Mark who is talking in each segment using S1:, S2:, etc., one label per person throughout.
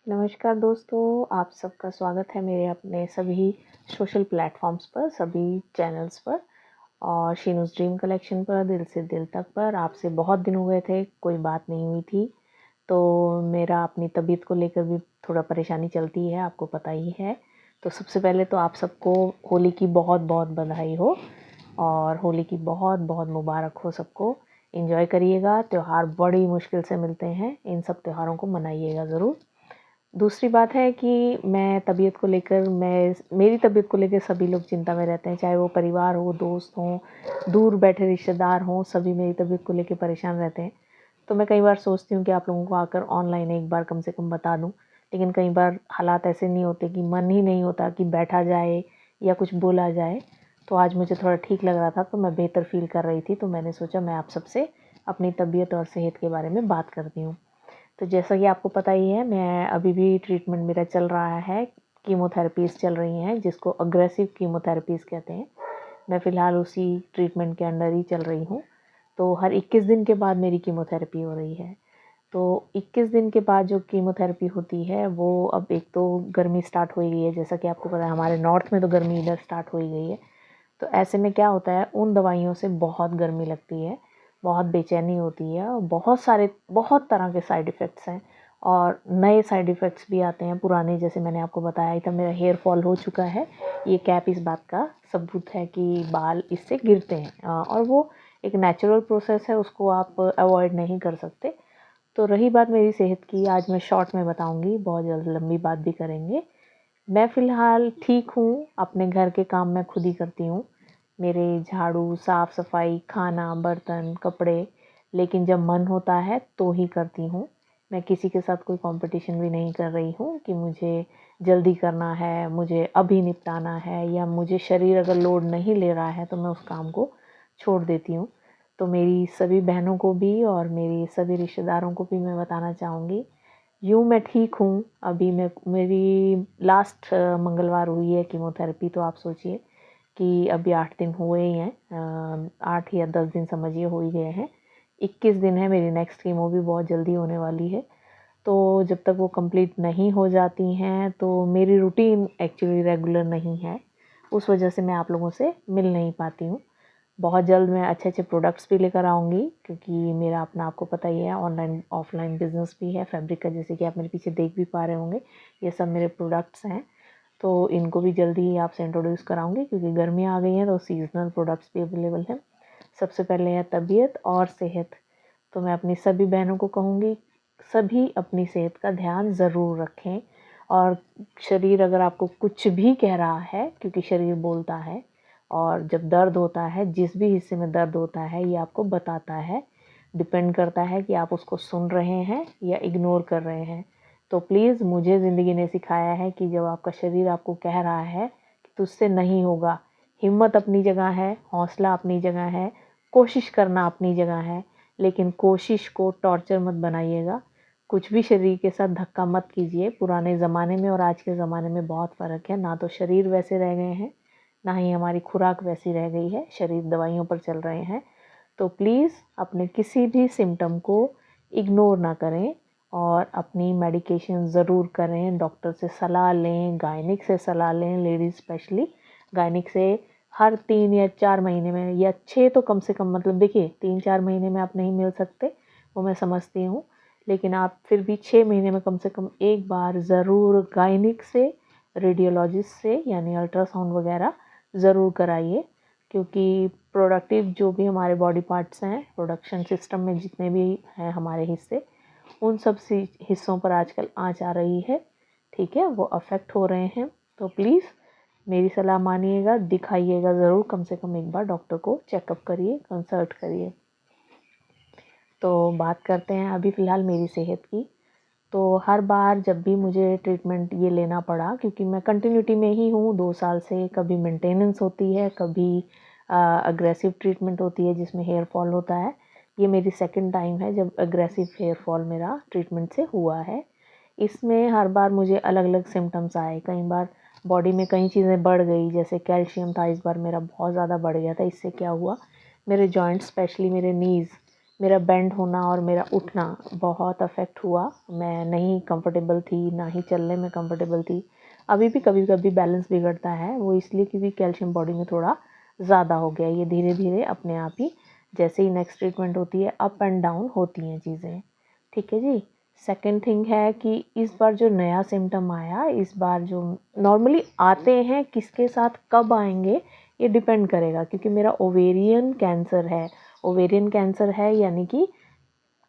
S1: नमस्कार दोस्तों, आप सबका स्वागत है मेरे अपने सभी सोशल प्लेटफ़ॉर्म्स पर, सभी चैनल्स पर और शीनूज़ ड्रीम कलेक्शन पर, दिल से दिल तक पर। आपसे बहुत दिन हो गए थे, कोई बात नहीं हुई थी। तो मेरा अपनी तबीयत को लेकर भी थोड़ा परेशानी चलती है, आपको पता ही है। तो सबसे पहले तो आप सबको होली की बहुत-बहुत बधाई हो और होली की बहुत-बहुत मुबारक हो सबको। एन्जॉय करिएगा, त्योहार बड़ी मुश्किल से मिलते हैं, इन सब त्योहारों को मनाइएगा ज़रूर। दूसरी बात है कि मेरी तबीयत को लेकर सभी लोग चिंता में रहते हैं, चाहे वो परिवार हो, दोस्त हों, दूर बैठे रिश्तेदार हों, सभी मेरी तबीयत को लेके परेशान रहते हैं। तो मैं कई बार सोचती हूँ कि आप लोगों को आकर ऑनलाइन एक बार कम से कम बता दूँ, लेकिन कई बार हालात ऐसे नहीं होते कि मन ही नहीं होता कि बैठा जाए या कुछ बोला जाए। तो आज मुझे थोड़ा ठीक लग रहा था, तो मैं बेहतर फ़ील कर रही थी, तो मैंने सोचा मैं आप सबसे अपनी तबीयत और सेहत के बारे में बात करती हूँ। तो जैसा कि आपको पता ही है, मैं अभी भी ट्रीटमेंट मेरा चल रहा है, कीमोथेरेपीज़ चल रही हैं, जिसको अग्रेसिव कीमोथेरेपीज़ कहते हैं। मैं फ़िलहाल उसी ट्रीटमेंट के अंडर ही चल रही हूँ। तो हर 21 दिन के बाद मेरी कीमोथेरेपी हो रही है। तो 21 दिन के बाद जो कीमोथेरेपी होती है, वो अब एक तो गर्मी स्टार्ट हो ही गई है, जैसा कि आपको पता है हमारे नॉर्थ में तो गर्मी इधर स्टार्ट हो ही गई है। तो ऐसे में क्या होता है, उन दवाइयों से बहुत गर्मी लगती है, बहुत बेचैनी होती है और बहुत तरह के साइड इफ़ेक्ट्स हैं और नए साइड इफ़ेक्ट्स भी आते हैं। पुराने जैसे मैंने आपको बताया ही था, मेरा हेयर फॉल हो चुका है। ये कैप इस बात का सबूत है कि बाल इससे गिरते हैं और वो एक नेचुरल प्रोसेस है, उसको आप अवॉइड नहीं कर सकते। तो रही बात मेरी सेहत की, आज मैं शॉर्ट में बताऊँगी, बहुत जल्द लंबी बात भी करेंगे। मैं फ़िलहाल ठीक हूँ, अपने घर के काम मैं खुद ही करती हूँ। मेरे झाड़ू, साफ़-सफ़ाई, खाना, बर्तन, कपड़े, लेकिन जब मन होता है तो ही करती हूँ। मैं किसी के साथ कोई कॉम्पिटिशन भी नहीं कर रही हूँ कि मुझे जल्दी करना है, मुझे अभी निपटाना है या मुझे शरीर अगर लोड नहीं ले रहा है तो मैं उस काम को छोड़ देती हूँ। तो मेरी सभी बहनों को भी और मेरी सभी रिश्तेदारों को भी मैं बताना चाहूँगी, यूँ मैं ठीक हूँ, अभी मेरी लास्ट मंगलवार हुई है कीमोथेरेपी, तो आप सोचिए कि अभी 8 दिन हुए ही हैं, 8 या 10 दिन समझिए हो ही गए हैं। 21 दिन है, मेरी नेक्स्ट कीमो भी बहुत जल्दी होने वाली है। तो जब तक वो कंप्लीट नहीं हो जाती हैं, तो मेरी रूटीन एक्चुअली रेगुलर नहीं है, उस वजह से मैं आप लोगों से मिल नहीं पाती हूँ। बहुत जल्द मैं अच्छे-अच्छे प्रोडक्ट्स भी लेकर आऊँगी, क्योंकि मेरा अपना आपको पता ही है ऑनलाइन ऑफ़लाइन बिज़नेस भी है फैब्रिक का, जैसे कि आप मेरे पीछे देख भी पा रहे होंगे। ये सब मेरे प्रोडक्ट्स हैं, तो इनको भी जल्दी ही आपसे इंट्रोड्यूस कराऊँगी, क्योंकि गर्मियाँ आ गई हैं तो सीज़नल प्रोडक्ट्स भी अवेलेबल हैं। सबसे पहले है तबीयत और सेहत। तो मैं अपनी सभी बहनों को कहूँगी, सभी अपनी सेहत का ध्यान ज़रूर रखें और शरीर अगर आपको कुछ भी कह रहा है, क्योंकि शरीर बोलता है और जब दर्द होता है, जिस भी हिस्से में दर्द होता है ये आपको बताता है। डिपेंड करता है कि आप उसको सुन रहे हैं या इग्नोर कर रहे हैं। तो प्लीज़, मुझे ज़िंदगी ने सिखाया है कि जब आपका शरीर आपको कह रहा है कि तुझसे नहीं होगा, हिम्मत अपनी जगह है, हौसला अपनी जगह है, कोशिश करना अपनी जगह है, लेकिन कोशिश को टॉर्चर मत बनाइएगा। कुछ भी शरीर के साथ धक्का मत कीजिए। पुराने ज़माने में और आज के ज़माने में बहुत फ़र्क है। ना तो शरीर वैसे रह गए हैं, ना ही हमारी खुराक वैसी रह गई है। शरीर दवाइयों पर चल रहे हैं। तो प्लीज़ अपने किसी भी सिम्पटम को इग्नोर ना करें और अपनी मेडिकेशन ज़रूर करें। डॉक्टर से सलाह लें, गायनिक से सलाह लें, लेडीज़ स्पेशली गायनिक से हर 3 या 4 महीने में या 6 तो कम से कम, मतलब देखिए 3-4 महीने में आप नहीं मिल सकते, वो मैं समझती हूँ। लेकिन आप फिर भी 6 महीने में कम से कम एक बार ज़रूर गायनिक से, रेडियोलॉजिस्ट से यानी अल्ट्रासाउंड वगैरह ज़रूर कराइए, क्योंकि प्रोडक्टिव जो भी हमारे बॉडी पार्ट्स हैं, प्रोडक्शन सिस्टम में जितने भी हैं हमारे हिस्से, उन सब हिस्सों पर आजकल आँच आ रही है, ठीक है? वो अफ़ेक्ट हो रहे हैं। तो प्लीज़ मेरी सलाह मानिएगा, दिखाइएगा ज़रूर, कम से कम एक बार डॉक्टर को चेकअप करिए, कंसल्ट करिए। तो बात करते हैं अभी फ़िलहाल मेरी सेहत की। तो हर बार जब भी मुझे ट्रीटमेंट ये लेना पड़ा, क्योंकि मैं कंटिन्यूटी में ही हूँ 2 साल से, कभी मेंटेनेंस होती है, कभी अग्रेसिव ट्रीटमेंट होती है जिसमें हेयर फॉल होता है। ये मेरी सेकंड टाइम है जब अग्रेसिव हेयर फॉल मेरा ट्रीटमेंट से हुआ है। इसमें हर बार मुझे अलग-अलग सिम्पटम्स आए। कई बार बॉडी में कई चीज़ें बढ़ गई, जैसे कैल्शियम था इस बार मेरा बहुत ज़्यादा बढ़ गया था। इससे क्या हुआ, मेरे जॉइंट्स स्पेशली मेरे नीज़ मेरा बेंड होना और मेरा उठना बहुत अफेक्ट हुआ। मैं नहीं कंफर्टेबल थी, ना ही चलने में कंफर्टेबल थी। अभी भी कभी कभी बैलेंस बिगड़ता है, वो इसलिए क्योंकि कैल्शियम बॉडी में थोड़ा ज़्यादा हो गया। ये धीरे धीरे अपने आप ही जैसे ही नेक्स्ट ट्रीटमेंट होती है अप एंड डाउन होती हैं चीज़ें। ठीक है जी। सेकंड थिंग है कि इस बार जो नया सिम्टम आया, इस बार जो नॉर्मली आते हैं किसके साथ कब आएंगे ये डिपेंड करेगा, क्योंकि मेरा ओवेरियन कैंसर है। ओवेरियन कैंसर है यानी कि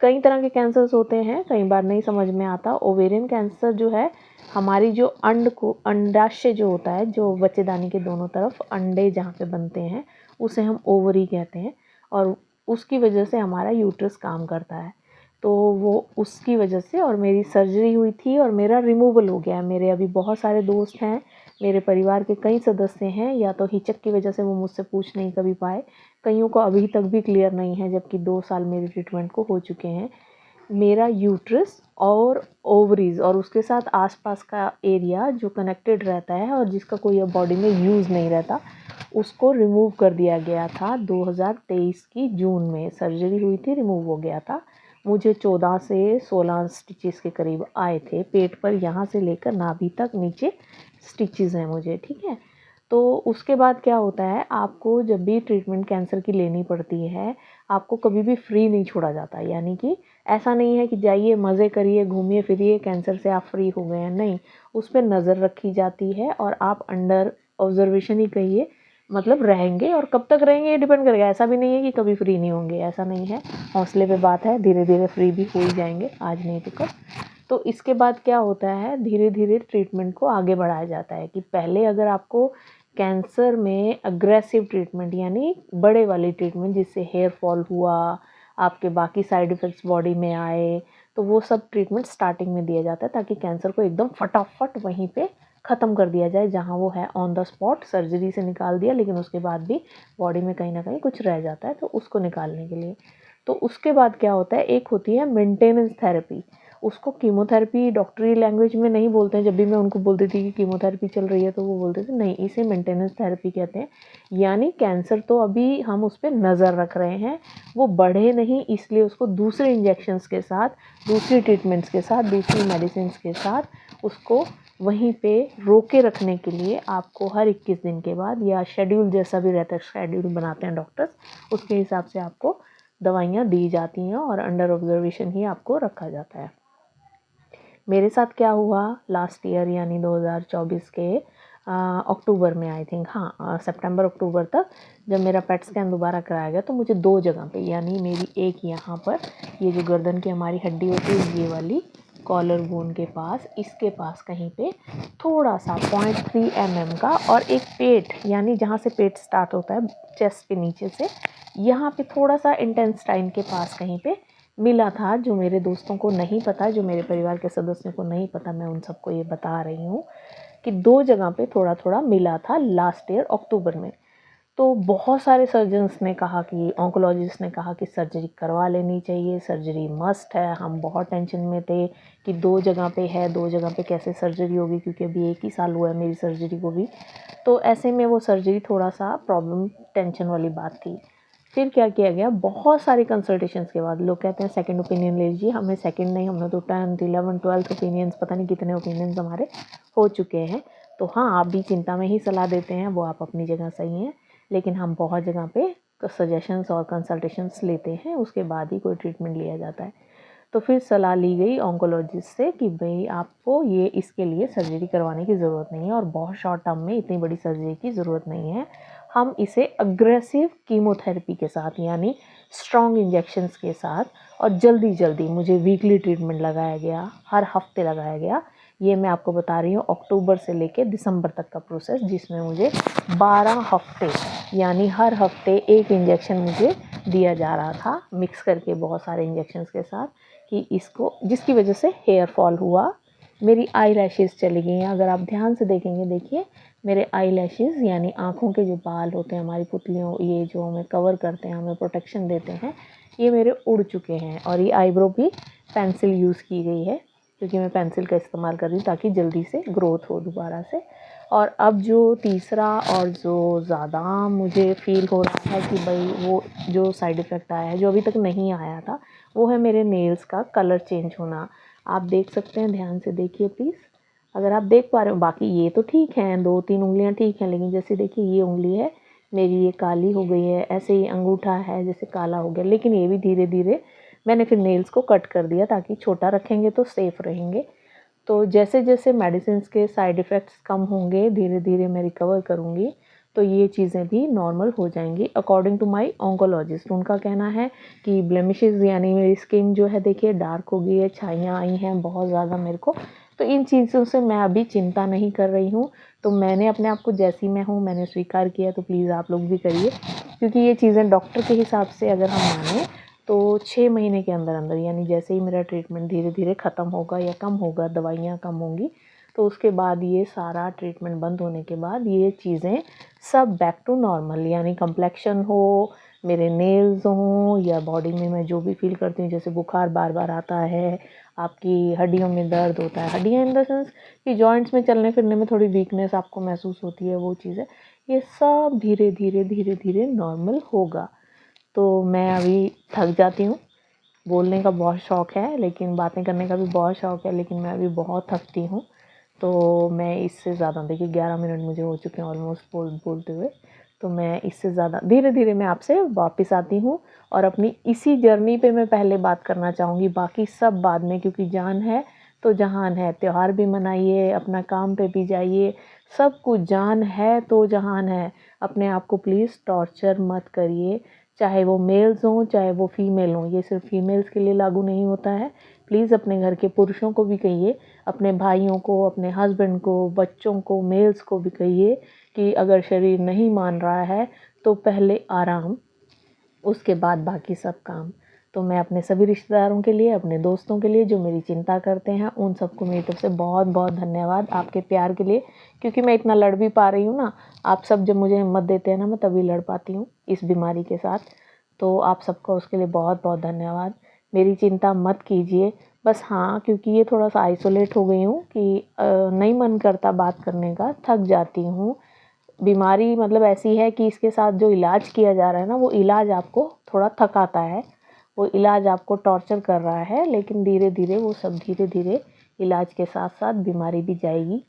S1: कई तरह के कैंसर्स होते हैं, कई बार नहीं समझ में आता। ओवेरियन कैंसर जो है हमारी जो अंडाशय जो होता है, जो बच्चेदानी के दोनों तरफ अंडे जहाँ पे बनते हैं उसे हम ओवरी कहते हैं, और उसकी वजह से हमारा यूट्रस काम करता है। तो वो उसकी वजह से, और मेरी सर्जरी हुई थी और मेरा रिमूवल हो गया है। मेरे अभी बहुत सारे दोस्त हैं, मेरे परिवार के कई सदस्य हैं, या तो हिचक की वजह से वो मुझसे पूछ नहीं कभी पाए, कईयों को अभी तक भी क्लियर नहीं है, जबकि 2 साल मेरे ट्रीटमेंट को हो चुके हैं। मेरा यूट्रस और ओवरीज और उसके साथ आसपास का एरिया जो कनेक्टेड रहता है और जिसका कोई अब बॉडी में यूज़ नहीं रहता, उसको रिमूव कर दिया गया था 2023 की जून में। सर्जरी हुई थी, रिमूव हो गया था। मुझे 14 से 16 स्टिचेस के करीब आए थे पेट पर, यहाँ से लेकर नाभि तक नीचे स्टिचेस हैं मुझे। ठीक है। तो उसके बाद क्या होता है, आपको जब भी ट्रीटमेंट कैंसर की लेनी पड़ती है, आपको कभी भी फ्री नहीं छोड़ा जाता। यानी कि ऐसा नहीं है कि जाइए मज़े करिए घूमिए फिरिए कैंसर से आप फ्री हो गए हैं, नहीं। उस पर नज़र रखी जाती है और आप अंडर ऑब्जर्वेशन ही कहिए, मतलब रहेंगे। और कब तक रहेंगे ये डिपेंड करेगा। ऐसा भी नहीं है कि कभी फ्री नहीं होंगे, ऐसा नहीं है। हौसले पे बात है, धीरे धीरे फ्री भी हो ही जाएंगे, आज नहीं तो कब। तो इसके बाद क्या होता है, धीरे धीरे ट्रीटमेंट को आगे बढ़ाया जाता है कि पहले अगर आपको कैंसर में अग्रेसिव ट्रीटमेंट यानी बड़े वाली ट्रीटमेंट जिससे हेयर फॉल हुआ, आपके बाकी साइड इफ़ेक्ट्स बॉडी में आए, तो वो सब ट्रीटमेंट स्टार्टिंग में दिया जाता है ताकि कैंसर को एकदम फटाफट वहीं पे ख़त्म कर दिया जाए जहाँ वो है, ऑन द स्पॉट। सर्जरी से निकाल दिया, लेकिन उसके बाद भी बॉडी में कहीं ना कहीं कुछ रह जाता है, तो उसको निकालने के लिए। तो उसके बाद क्या होता है, एक होती है मेंटेनेंस थेरेपी। उसको कीमोथेरेपी डॉक्टरी लैंग्वेज में नहीं बोलते हैं। जब भी मैं उनको बोलती थी कि कीमोथेरेपी चल रही है तो वो बोलते थे नहीं, इसे मेंटेनेंस थेरेपी कहते हैं। यानी कैंसर तो अभी हम उस पर नज़र रख रहे हैं, वो बढ़े नहीं, इसलिए उसको दूसरे इंजेक्शंस के साथ, दूसरी ट्रीटमेंट्स के साथ, दूसरी मेडिसिन के साथ उसको वहीं पे रोके रखने के लिए आपको हर 21 दिन के बाद, या शेड्यूल जैसा भी रहता है, शेड्यूल बनाते हैं डॉक्टर्स, उसके हिसाब से आपको दवाइयाँ दी जाती हैं और अंडर ऑब्जर्वेशन ही आपको रखा जाता है। मेरे साथ क्या हुआ लास्ट ईयर यानी 2024 के अक्टूबर में, आई थिंक, हाँ सितंबर अक्टूबर तक, जब मेरा पेट स्कैन दोबारा कराया गया तो मुझे 2 जगह पे, यानी मेरी एक यहाँ पर, ये जो गर्दन की हमारी हड्डी होती है ये वाली, कॉलर बोन के पास, इसके पास कहीं पे थोड़ा सा 0.3 mm का, और एक पेट यानी जहाँ से पेट स्टार्ट होता है चेस्ट के नीचे से, यहाँ पे थोड़ा सा इंटेस्टाइन के पास कहीं पे मिला था। जो मेरे दोस्तों को नहीं पता, जो मेरे परिवार के सदस्यों को नहीं पता, मैं उन सबको ये बता रही हूँ कि 2 जगह पे थोड़ा थोड़ा मिला था लास्ट ईयर अक्टूबर में। तो बहुत सारे सर्जन्स ने कहा कि, ऑन्कोलॉजिस्ट ने कहा कि सर्जरी करवा लेनी चाहिए, सर्जरी मस्ट है। हम बहुत टेंशन में थे कि 2 जगह पे है, 2 जगह पे कैसे सर्जरी होगी, क्योंकि अभी 1 ही साल हुआ है मेरी सर्जरी को भी। तो ऐसे में वो सर्जरी थोड़ा सा प्रॉब्लम, टेंशन वाली बात थी। फिर क्या किया गया, बहुत सारी कंसल्टेशंस के बाद, लोग कहते हैं सेकंड ओपिनियन ले लीजिए, हमें सेकंड नहीं, हमने तो 10th 11th 12th ओपिनियंस, पता नहीं कितने ओपिनियंस हमारे हो चुके हैं। तो हाँ, आप भी चिंता में ही सलाह देते हैं, वो आप अपनी जगह सही हैं, लेकिन हम बहुत जगह पे सजेशंस और कंसल्टेशंस लेते हैं, उसके बाद ही कोई ट्रीटमेंट लिया जाता है। तो फिर सलाह ली गई ऑन्कोलॉजिस्ट से कि भाई आपको ये, इसके लिए सर्जरी करवाने की ज़रूरत नहीं है, और बहुत शॉर्ट टर्म में इतनी बड़ी सर्जरी की ज़रूरत नहीं है। हम इसे अग्रेसिव कीमोथेरेपी के साथ, यानी स्ट्रॉन्ग इंजेक्शंस के साथ, और जल्दी जल्दी, मुझे वीकली ट्रीटमेंट लगाया गया, हर हफ्ते लगाया गया। ये मैं आपको बता रही हूँ अक्टूबर से लेके दिसंबर तक का प्रोसेस, जिसमें मुझे 12 हफ्ते यानी हर हफ्ते एक इंजेक्शन मुझे दिया जा रहा था, मिक्स करके बहुत सारे इंजेक्शंस के साथ, कि इसको, जिसकी वजह से हेयर फॉल हुआ, मेरी आई लैशेज़ चली गई हैं। अगर आप ध्यान से देखेंगे, देखिए मेरे आई लैशेज़ यानी आँखों के जो बाल होते हैं, हमारी पुतलियों, ये जो हमें कवर करते हैं, हमें प्रोटेक्शन देते हैं, ये मेरे उड़ चुके हैं। और ये आईब्रो भी पेंसिल यूज़ की गई है, क्योंकि मैं पेंसिल का इस्तेमाल कर रही हूँ ताकि जल्दी से ग्रोथ हो दोबारा से। और अब जो तीसरा और जो ज़्यादा मुझे फ़ील हो रहा है कि भाई वो जो साइड इफ़ेक्ट आया है, जो अभी तक नहीं आया था, वो है मेरे नेल्स का कलर चेंज होना। आप देख सकते हैं, ध्यान से देखिए प्लीज़, अगर आप देख पा रहे हो। बाकी ये तो ठीक हैं, 2-3 उँगलियाँ ठीक हैं, लेकिन जैसे देखिए ये उँगली है मेरी, ये काली हो गई है। ऐसे ही अंगूठा है जैसे काला हो गया, लेकिन ये भी धीरे धीरे मैंने फिर नेल्स को कट कर दिया ताकि छोटा रखेंगे तो सेफ़ रहेंगे। तो जैसे जैसे मेडिसिन्स के साइड इफ़ेक्ट्स कम होंगे, धीरे धीरे मैं रिकवर करूँगी, तो ये चीज़ें भी नॉर्मल हो जाएंगी। अकॉर्डिंग टू माय ऑन्कोलॉजिस्ट, उनका कहना है कि ब्लेमिशेस यानी मेरी स्किन जो है देखिए डार्क हो गई है, छाइयाँ आई हैं बहुत ज़्यादा मेरे को। तो इन चीज़ों से मैं अभी चिंता नहीं कर रही हूँ। तो मैंने अपने आप को जैसी मैं हूँ मैंने स्वीकार किया, तो प्लीज़ आप लोग भी करिए, क्योंकि ये चीज़ें डॉक्टर के हिसाब से अगर हम मानें तो 6 महीने के अंदर अंदर, यानी जैसे ही मेरा ट्रीटमेंट धीरे धीरे ख़त्म होगा या कम होगा, दवाइयाँ कम होंगी, तो उसके बाद ये सारा ट्रीटमेंट बंद होने के बाद ये चीज़ें सब बैक टू नॉर्मल, यानी कम्प्लेक्शन हो, मेरे नेल्स हों, या बॉडी में मैं जो भी फ़ील करती हूँ, जैसे बुखार बार बार आता है, आपकी हड्डियों में दर्द होता है, हड्डियाँ इन द सेंस कि जॉइंट्स में चलने फिरने में थोड़ी वीकनेस आपको महसूस होती है, वो चीज़ें, ये सब धीरे धीरे धीरे धीरे नॉर्मल होगा। तो मैं अभी थक जाती हूँ, बोलने का बहुत शौक़ है, लेकिन बातें करने का भी बहुत शौक़ है, लेकिन मैं अभी बहुत थकती हूँ। तो मैं इससे ज़्यादा, देखिए 11 मिनट मुझे हो चुके हैं ऑलमोस्ट बोलते हुए, तो मैं इससे ज़्यादा धीरे धीरे मैं आपसे वापस आती हूँ और अपनी इसी जर्नी पे मैं पहले बात करना चाहूँगी, बाकी सब बाद में, क्योंकि जान है तो जहान है। त्यौहार भी मनाइए, अपना काम पे भी जाइए, सब कुछ, जान है तो जहान है। अपने आप को प्लीज़ टॉर्चर मत करिए, चाहे वो मेल्स हों चाहे वो फीमेल हों, ये सिर्फ फीमेल्स के लिए लागू नहीं होता है। प्लीज़ अपने घर के पुरुषों को भी कहिए, अपने भाइयों को, अपने हस्बैंड को, बच्चों को, मेल्स को भी कहिए कि अगर शरीर नहीं मान रहा है तो पहले आराम, उसके बाद बाकी सब काम। तो मैं अपने सभी रिश्तेदारों के लिए, अपने दोस्तों के लिए जो मेरी चिंता करते हैं, उन सबको मेरी तरफ से बहुत बहुत धन्यवाद आपके प्यार के लिए, क्योंकि मैं इतना लड़ भी पा रही हूँ ना। आप सब जब मुझे हिम्मत देते हैं ना, मैं तभी लड़ पाती हूँ इस बीमारी के साथ। तो आप सबका उसके लिए बहुत बहुत धन्यवाद। मेरी चिंता मत कीजिए बस। हाँ, क्योंकि ये थोड़ा सा आइसोलेट हो गई हूँ कि नहीं मन करता बात करने का, थक जाती हूँ। बीमारी मतलब ऐसी है कि इसके साथ जो इलाज किया जा रहा है ना, वो इलाज आपको थोड़ा थकाता है, वो इलाज आपको टॉर्चर कर रहा है, लेकिन धीरे धीरे वो सब धीरे धीरे इलाज के साथ साथ बीमारी भी जाएगी,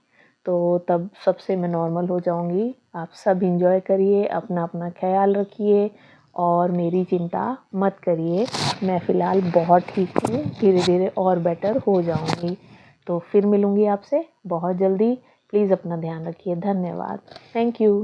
S1: तो तब सबसे मैं नॉर्मल हो जाऊंगी। आप सब एंजॉय करिए, अपना अपना ख्याल रखिए और मेरी चिंता मत करिए। मैं फ़िलहाल बहुत ठीक हूँ, धीरे धीरे और बेटर हो जाऊंगी। तो फिर मिलूँगी आपसे बहुत जल्दी। प्लीज़ अपना ध्यान रखिए। धन्यवाद। Thank you.